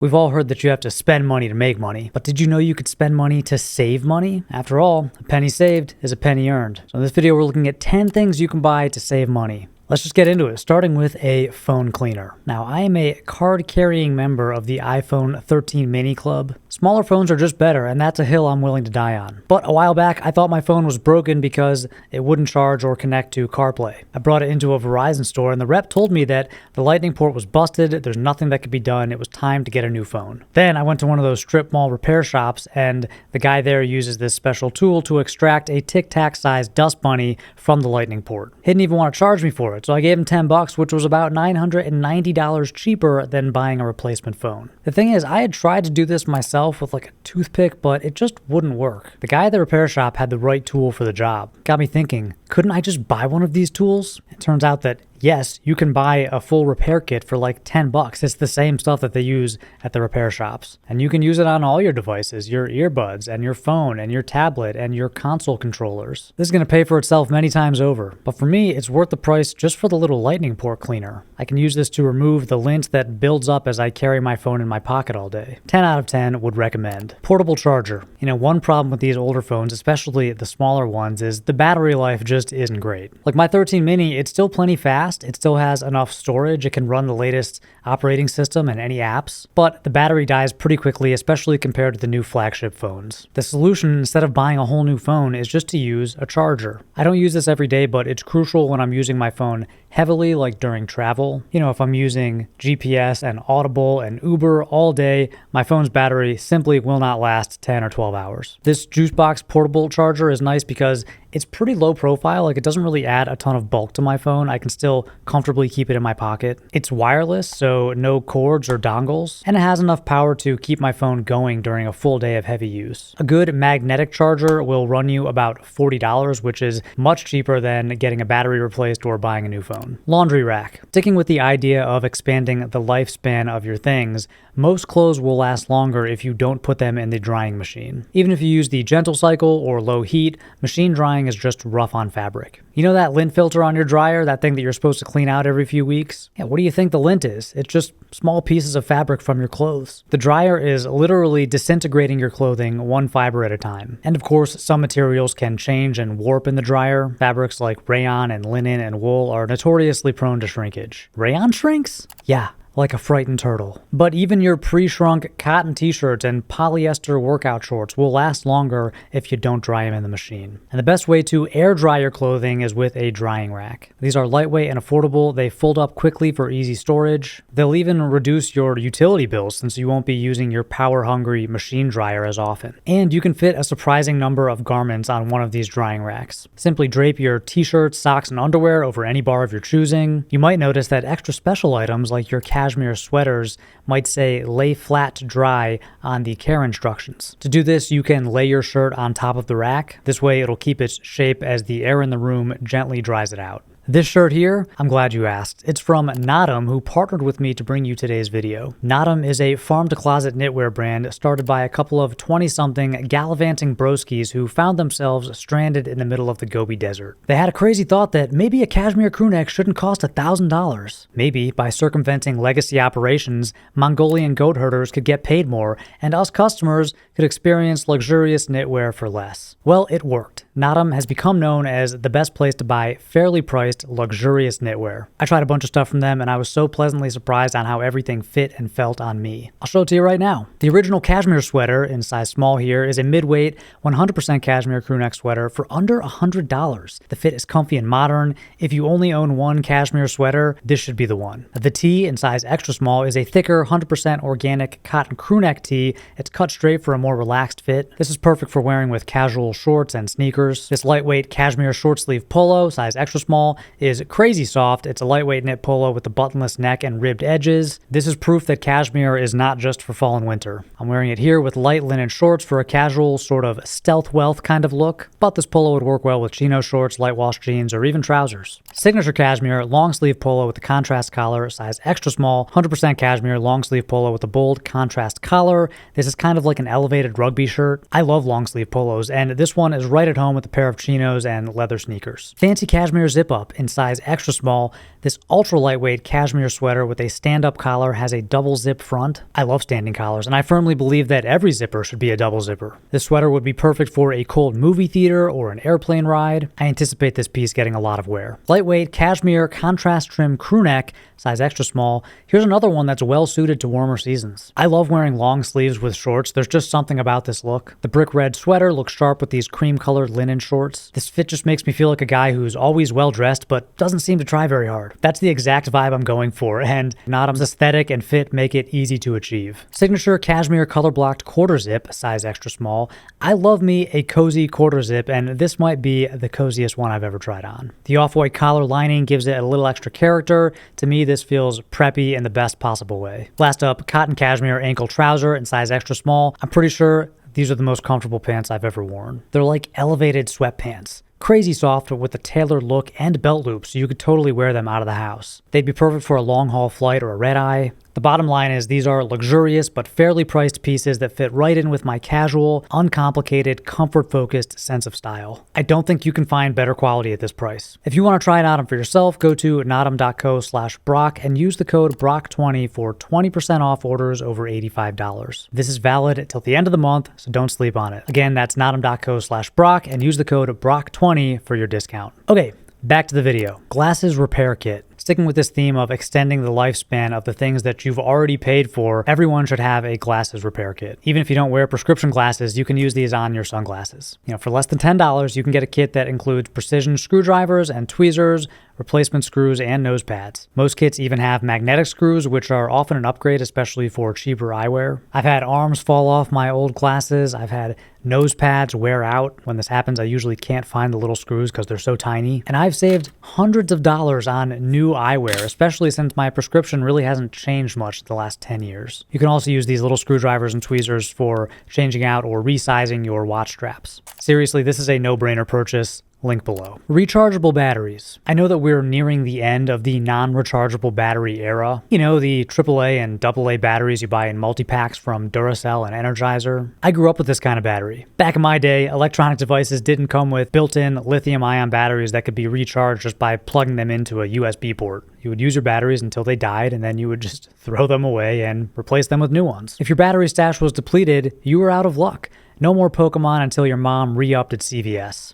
We've all heard that you have to spend money to make money, but did you know you could spend money to save money? After all, a penny saved is a penny earned. So in this video, we're looking at 10 things you can buy to save money. Let's just get into it, starting with a phone cleaner. Now, I am a card-carrying member of the iPhone 13 mini club. Smaller phones are just better, and that's a hill I'm willing to die on. But a while back, I thought my phone was broken because it wouldn't charge or connect to CarPlay. I brought it into a Verizon store, and the rep told me that the lightning port was busted, there's nothing that could be done, it was time to get a new phone. Then I went to one of those strip mall repair shops, and the guy there uses this special tool to extract a tic-tac-sized dust bunny from the lightning port. He didn't even want to charge me for it, so I gave him $10, which was about $990 cheaper than buying a replacement phone. The thing is, I had tried to do this myself with like a toothpick, but it just wouldn't work. The guy at the repair shop had the right tool for the job. Got me thinking, couldn't I just buy one of these tools? It turns out that yes, you can buy a full repair kit for like $10. It's the same stuff that they use at the repair shops. And you can use it on all your devices, your earbuds and your phone and your tablet and your console controllers. This is going to pay for itself many times over. But for me, it's worth the price just for the little lightning port cleaner. I can use this to remove the lint that builds up as I carry my phone in my pocket all day. 10 out of 10 would recommend. Portable charger. You know, one problem with these older phones, especially the smaller ones, is the battery life just isn't great. Like my 13 mini, it's still plenty fast. It still has enough storage. It can run the latest operating system and any apps, but the battery dies pretty quickly, especially compared to the new flagship phones. The solution, instead of buying a whole new phone, is just to use a charger. I don't use this every day, but it's crucial when I'm using my phone heavily, like during travel. You know, if I'm using GPS and Audible and Uber all day, my phone's battery simply will not last 10 or 12 hours. This Juicebox portable charger is nice because it's pretty low profile. Like, it doesn't really add a ton of bulk to my phone. I can still comfortably keep it in my pocket. It's wireless, so no cords or dongles, and it has enough power to keep my phone going during a full day of heavy use. A good magnetic charger will run you about $40, which is much cheaper than getting a battery replaced or buying a new phone. Laundry rack. Sticking with the idea of expanding the lifespan of your things, most clothes will last longer if you don't put them in the drying machine. Even if you use the gentle cycle or low heat, machine drying is just rough on fabric. You know that lint filter on your dryer, that thing that you're supposed to clean out every few weeks? Yeah, what do you think the lint is? It's just small pieces of fabric from your clothes. The dryer is literally disintegrating your clothing one fiber at a time. And of course, some materials can change and warp in the dryer. Fabrics like rayon and linen and wool are notoriously prone to shrinkage. Rayon shrinks? Yeah. Like a frightened turtle. But even your pre-shrunk cotton t-shirts and polyester workout shorts will last longer if you don't dry them in the machine. And the best way to air dry your clothing is with a drying rack. These are lightweight and affordable. They fold up quickly for easy storage. They'll even reduce your utility bills since you won't be using your power-hungry machine dryer as often. And you can fit a surprising number of garments on one of these drying racks. Simply drape your t-shirts, socks, and underwear over any bar of your choosing. You might notice that extra special items like your cashmere sweaters might say lay flat to dry on the care instructions. To do this, you can lay your shirt on top of the rack. This way it'll keep its shape as the air in the room gently dries it out. This shirt here, I'm glad you asked. It's from NAADAM, who partnered with me to bring you today's video. NAADAM is a farm-to-closet knitwear brand started by a couple of 20-something gallivanting broskies who found themselves stranded in the middle of the Gobi Desert. They had a crazy thought that maybe a cashmere crewneck shouldn't cost $1,000. Maybe by circumventing legacy operations, Mongolian goat herders could get paid more, and us customers could experience luxurious knitwear for less. Well, it worked. NAADAM has become known as the best place to buy fairly priced, luxurious knitwear. I tried a bunch of stuff from them and I was so pleasantly surprised on how everything fit and felt on me. I'll show it to you right now. The original cashmere sweater in size small here is a mid-weight 100% cashmere crewneck sweater for under $100. The fit is comfy and modern. If you only own one cashmere sweater, this should be the one. The tee in size extra small is a thicker 100% organic cotton crewneck tee. It's cut straight for a more relaxed fit. This is perfect for wearing with casual shorts and sneakers. This lightweight cashmere short sleeve polo, size extra small, is crazy soft. It's a lightweight knit polo with a buttonless neck and ribbed edges. This is proof that cashmere is not just for fall and winter. I'm wearing it here with light linen shorts for a casual, sort of stealth wealth kind of look, but this polo would work well with chino shorts, light wash jeans, or even trousers. Signature cashmere long sleeve polo with a contrast collar, size extra small, 100% cashmere long sleeve polo with a bold contrast collar. This is kind of like an elevated rugby shirt. I love long sleeve polos, and this one is right at home with a pair of chinos and leather sneakers. Fancy cashmere zip up. up in size extra small. This ultra lightweight cashmere sweater with a stand-up collar has a double zip front. I love standing collars, and I firmly believe that every zipper should be a double zipper. This sweater would be perfect for a cold movie theater or an airplane ride. I anticipate this piece getting a lot of wear. Lightweight cashmere contrast trim crew neck, size extra small. Here's another one that's well suited to warmer seasons. I love wearing long sleeves with shorts. There's just something about this look. The brick red sweater looks sharp with these cream colored linen shorts. This fit just makes me feel like a guy who's always well dressed but doesn't seem to try very hard. That's the exact vibe I'm going for, and NAADAM's aesthetic and fit make it easy to achieve. Signature cashmere color blocked quarter zip, size extra small. I love me a cozy quarter zip, and this might be the coziest one I've ever tried on. The off-white collar lining gives it a little extra character. To me, this feels preppy in the best possible way. Last up, cotton cashmere ankle trouser in size extra small. I'm pretty sure these are the most comfortable pants I've ever worn. They're like elevated sweatpants. Crazy soft with a tailored look and belt loops, so you could totally wear them out of the house. They'd be perfect for a long haul flight or a red eye. The bottom line is these are luxurious but fairly priced pieces that fit right in with my casual, uncomplicated, comfort-focused sense of style. I don't think you can find better quality at this price. If you want to try an NAADAM for yourself, go to naadam.co/Brock and use the code BROCK20 for 20% off orders over $85. This is valid till the end of the month, so don't sleep on it. Again, that's naadam.co/Brock and use the code BROCK20 for your discount. Okay, back to the video. Glasses repair kit. Sticking with this theme of extending the lifespan of the things that you've already paid for, everyone should have a glasses repair kit. Even if you don't wear prescription glasses, you can use these on your sunglasses. For less than $10, you can get a kit that includes precision screwdrivers and tweezers, replacement screws, and nose pads. Most kits even have magnetic screws, which are often an upgrade, especially for cheaper eyewear. I've had arms fall off my old glasses. I've had nose pads wear out. When this happens, I usually can't find the little screws because they're so tiny. And I've saved hundreds of dollars on new eyewear, especially since my prescription really hasn't changed much the last 10 years. You can also use these little screwdrivers and tweezers for changing out or resizing your watch straps. Seriously, this is a no-brainer purchase. Link below. Rechargeable batteries. I know that we're nearing the end of the non-rechargeable battery era. The AAA and AA batteries you buy in multi-packs from Duracell and Energizer. I grew up with this kind of battery. Back in my day, electronic devices didn't come with built-in lithium-ion batteries that could be recharged just by plugging them into a USB port. You would use your batteries until they died, and then you would just throw them away and replace them with new ones. If your battery stash was depleted, you were out of luck. No more Pokemon until your mom re-upped at CVS.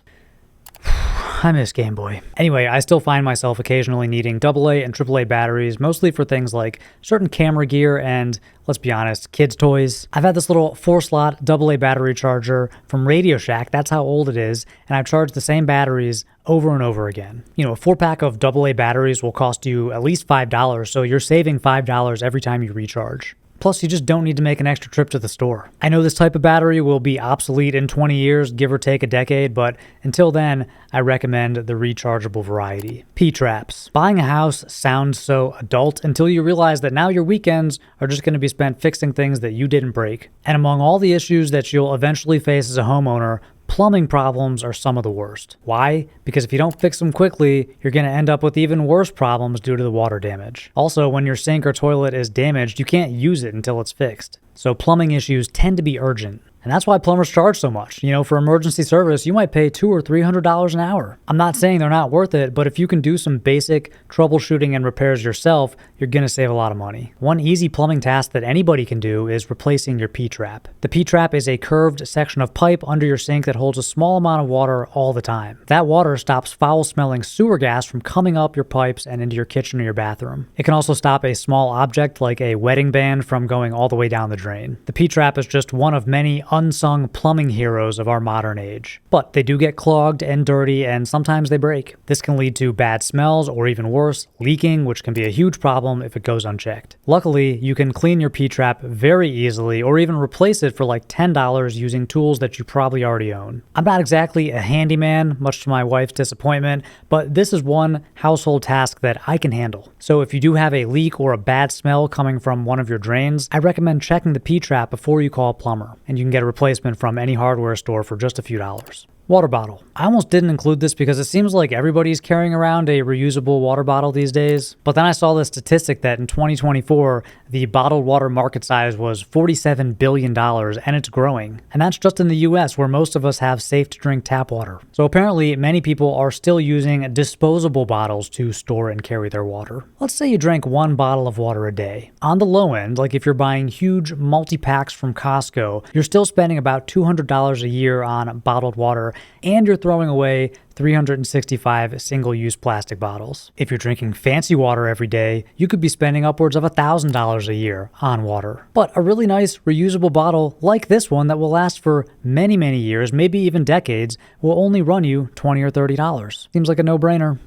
I miss Game Boy. Anyway, I still find myself occasionally needing AA and AAA batteries, mostly for things like certain camera gear and, let's be honest, kids' toys. I've had this little 4-slot AA battery charger from Radio Shack, that's how old it is, and I've charged the same batteries over and over again. A 4-pack of AA batteries will cost you at least $5, so you're saving $5 every time you recharge. Plus, you just don't need to make an extra trip to the store. I know this type of battery will be obsolete in 20 years, give or take a decade, but until then, I recommend the rechargeable variety. P-traps. Buying a house sounds so adult until you realize that now your weekends are just going to be spent fixing things that you didn't break. And among all the issues that you'll eventually face as a homeowner, plumbing problems are some of the worst. Why? Because if you don't fix them quickly, you're going to end up with even worse problems due to the water damage. Also, when your sink or toilet is damaged, you can't use it until it's fixed. So plumbing issues tend to be urgent. And that's why plumbers charge so much. For emergency service, you might pay $200 or $300 an hour. I'm not saying they're not worth it, but if you can do some basic troubleshooting and repairs yourself, you're going to save a lot of money. One easy plumbing task that anybody can do is replacing your P-trap. The P-trap is a curved section of pipe under your sink that holds a small amount of water all the time. That water stops foul-smelling sewer gas from coming up your pipes and into your kitchen or your bathroom. It can also stop a small object like a wedding band from going all the way down the drain. The P-trap is just one of many unsung plumbing heroes of our modern age. But they do get clogged and dirty, and sometimes they break. This can lead to bad smells, or even worse, leaking, which can be a huge problem if it goes unchecked. Luckily, you can clean your P-trap very easily, or even replace it for like $10 using tools that you probably already own. I'm not exactly a handyman, much to my wife's disappointment, but this is one household task that I can handle. So if you do have a leak or a bad smell coming from one of your drains, I recommend checking the P-trap before you call a plumber, and you can get a replacement from any hardware store for just a few dollars. Water bottle. I almost didn't include this because it seems like everybody's carrying around a reusable water bottle these days. But then I saw this statistic that in 2024, the bottled water market size was $47 billion, and it's growing. And that's just in the US, where most of us have safe-to-drink tap water. So apparently, many people are still using disposable bottles to store and carry their water. Let's say you drank one bottle of water a day. On the low end, like if you're buying huge multi-packs from Costco, you're still spending about $200 a year on bottled water, and you're throwing away 365 single-use plastic bottles. If you're drinking fancy water every day, you could be spending upwards of $1,000 a year on water. But a really nice reusable bottle like this one that will last for many, many years, maybe even decades, will only run you $20 or $30. Seems like a no-brainer.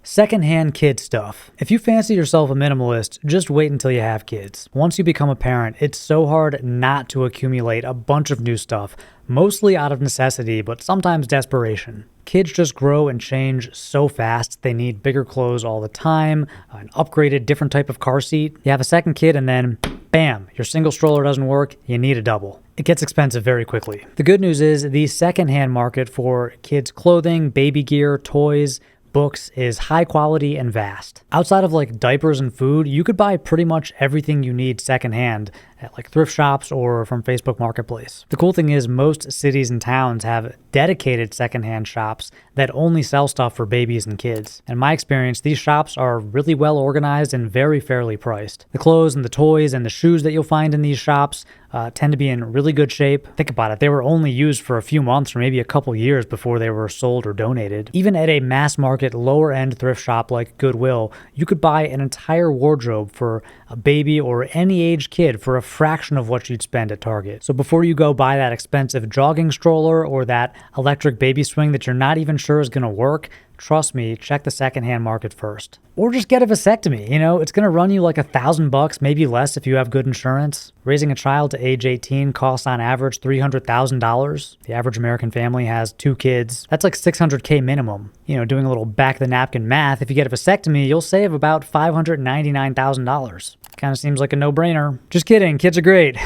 Secondhand kid stuff. If you fancy yourself a minimalist, just wait until you have kids. Once you become a parent, it's so hard not to accumulate a bunch of new stuff, mostly out of necessity, but sometimes desperation. Kids just grow and change so fast. They need bigger clothes all the time, an upgraded different type of car seat. You have a second kid and then, bam, your single stroller doesn't work, you need a double. It gets expensive very quickly. The good news is the secondhand market for kids' clothing, baby gear, toys, books is high quality and vast. Outside of like diapers and food, you could buy pretty much everything you need secondhand at like thrift shops or from Facebook Marketplace. The cool thing is most cities and towns have dedicated secondhand shops that only sell stuff for babies and kids. In my experience, these shops are really well organized and very fairly priced. The clothes and the toys and the shoes that you'll find in these shops tend to be in really good shape. Think about it, they were only used for a few months or maybe a couple years before they were sold or donated. Even at a mass market, lower end thrift shop like Goodwill, you could buy an entire wardrobe for a baby or any age kid for a fraction of what you'd spend at Target. So before you go buy that expensive jogging stroller or that electric baby swing that you're not even sure is going to work, trust me, check the secondhand market first. Or just get a vasectomy. You know, it's going to run you like $1,000, maybe less if you have good insurance. Raising a child to age 18 costs on average $300,000. The average American family has 2 kids. That's like $600K minimum. You know, doing a little back of the napkin math, if you get a vasectomy, you'll save about $599,000. Kind of seems like a no-brainer. Just kidding, kids are great.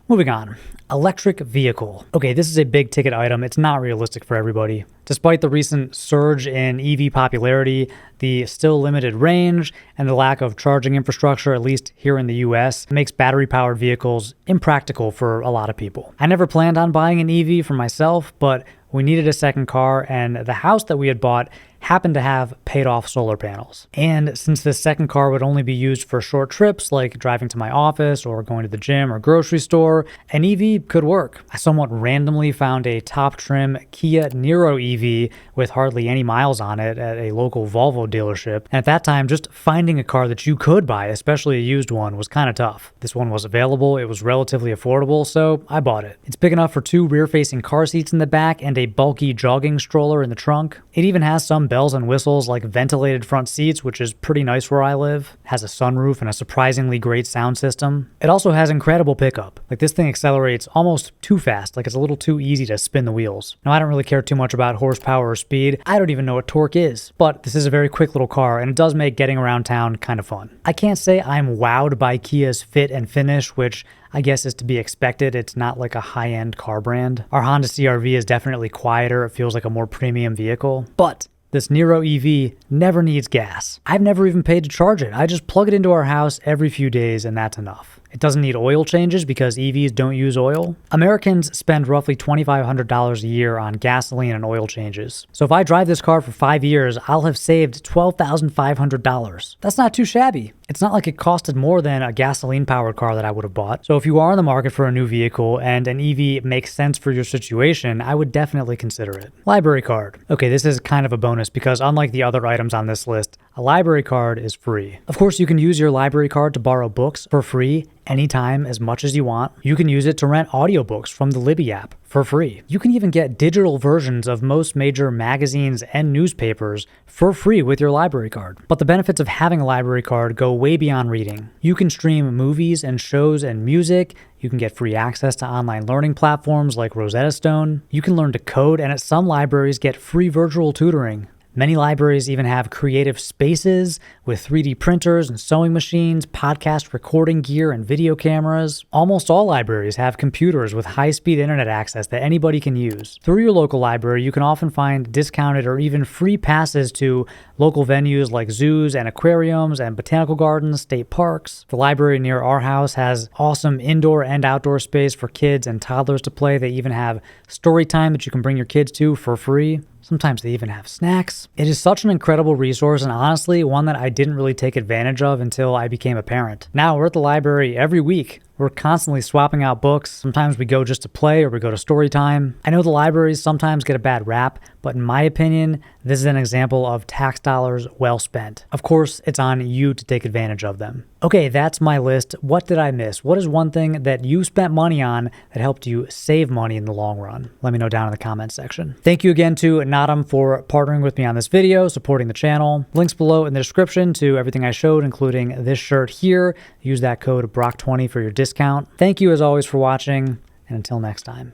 Moving on. Electric vehicle. Okay, this is a big ticket item. It's not realistic for everybody. Despite the recent surge in EV popularity, the still limited range, and the lack of charging infrastructure, at least here in the US, makes battery-powered vehicles impractical for a lot of people. I never planned on buying an EV for myself, but we needed a second car, and the house that we had bought happened to have paid-off solar panels. And since this second car would only be used for short trips, like driving to my office or going to the gym or grocery store, an EV could work. I somewhat randomly found a top-trim Kia Niro EV with hardly any miles on it at a local Volvo dealership. And at that time, just finding a car that you could buy, especially a used one, was kind of tough. This one was available, it was relatively affordable, so I bought it. It's big enough for 2 rear-facing car seats in the back and a bulky jogging stroller in the trunk. It even has some bells and whistles like ventilated front seats, which is pretty nice where I live. It has a sunroof and a surprisingly great sound system. It also has incredible pickup. Like, this thing accelerates almost too fast, like it's a little too easy to spin the wheels. Now, I don't really care too much about horsepower or speed. I don't even know what torque is, but this is a very quick little car and it does make getting around town kind of fun. I can't say I'm wowed by Kia's fit and finish, which I guess is to be expected. It's not like a high-end car brand. Our Honda CR-V is definitely quieter. It feels like a more premium vehicle, but this Niro EV never needs gas. I've never even paid to charge it. I just plug it into our house every few days and that's enough. It doesn't need oil changes because EVs don't use oil. Americans spend roughly $2,500 a year on gasoline and oil changes. So if I drive this car for 5 years, I'll have saved $12,500. That's not too shabby. It's not like it costed more than a gasoline-powered car that I would have bought. So if you are in the market for a new vehicle and an EV makes sense for your situation, I would definitely consider it. Library card. Okay, this is kind of a bonus because unlike the other items on this list, a library card is free. Of course, you can use your library card to borrow books for free anytime, as much as you want. You can use it to rent audiobooks from the Libby app for free. You can even get digital versions of most major magazines and newspapers for free with your library card. But the benefits of having a library card go way beyond reading. You can stream movies and shows and music. You can get free access to online learning platforms like Rosetta Stone. You can learn to code, and at some libraries get free virtual tutoring. Many libraries even have creative spaces with 3D printers and sewing machines, podcast recording gear, and video cameras. Almost all libraries have computers with high-speed internet access that anybody can use. Through your local library, you can often find discounted or even free passes to local venues like zoos and aquariums and botanical gardens, state parks. The library near our house has awesome indoor and outdoor space for kids and toddlers to play. They even have story time that you can bring your kids to for free. Sometimes they even have snacks. It is such an incredible resource, and honestly, one that I didn't really take advantage of until I became a parent. Now we're at the library every week. We're constantly swapping out books. Sometimes we go just to play or we go to story time. I know the libraries sometimes get a bad rap, but in my opinion, this is an example of tax dollars well spent. Of course, it's on you to take advantage of them. Okay, that's my list. What did I miss? What is one thing that you spent money on that helped you save money in the long run? Let me know down in the comments section. Thank you again to NAADAM for partnering with me on this video, supporting the channel. Links below in the description to everything I showed, including this shirt here. Use that code BROCK20 for your discount. Thank you as always for watching, and until next time.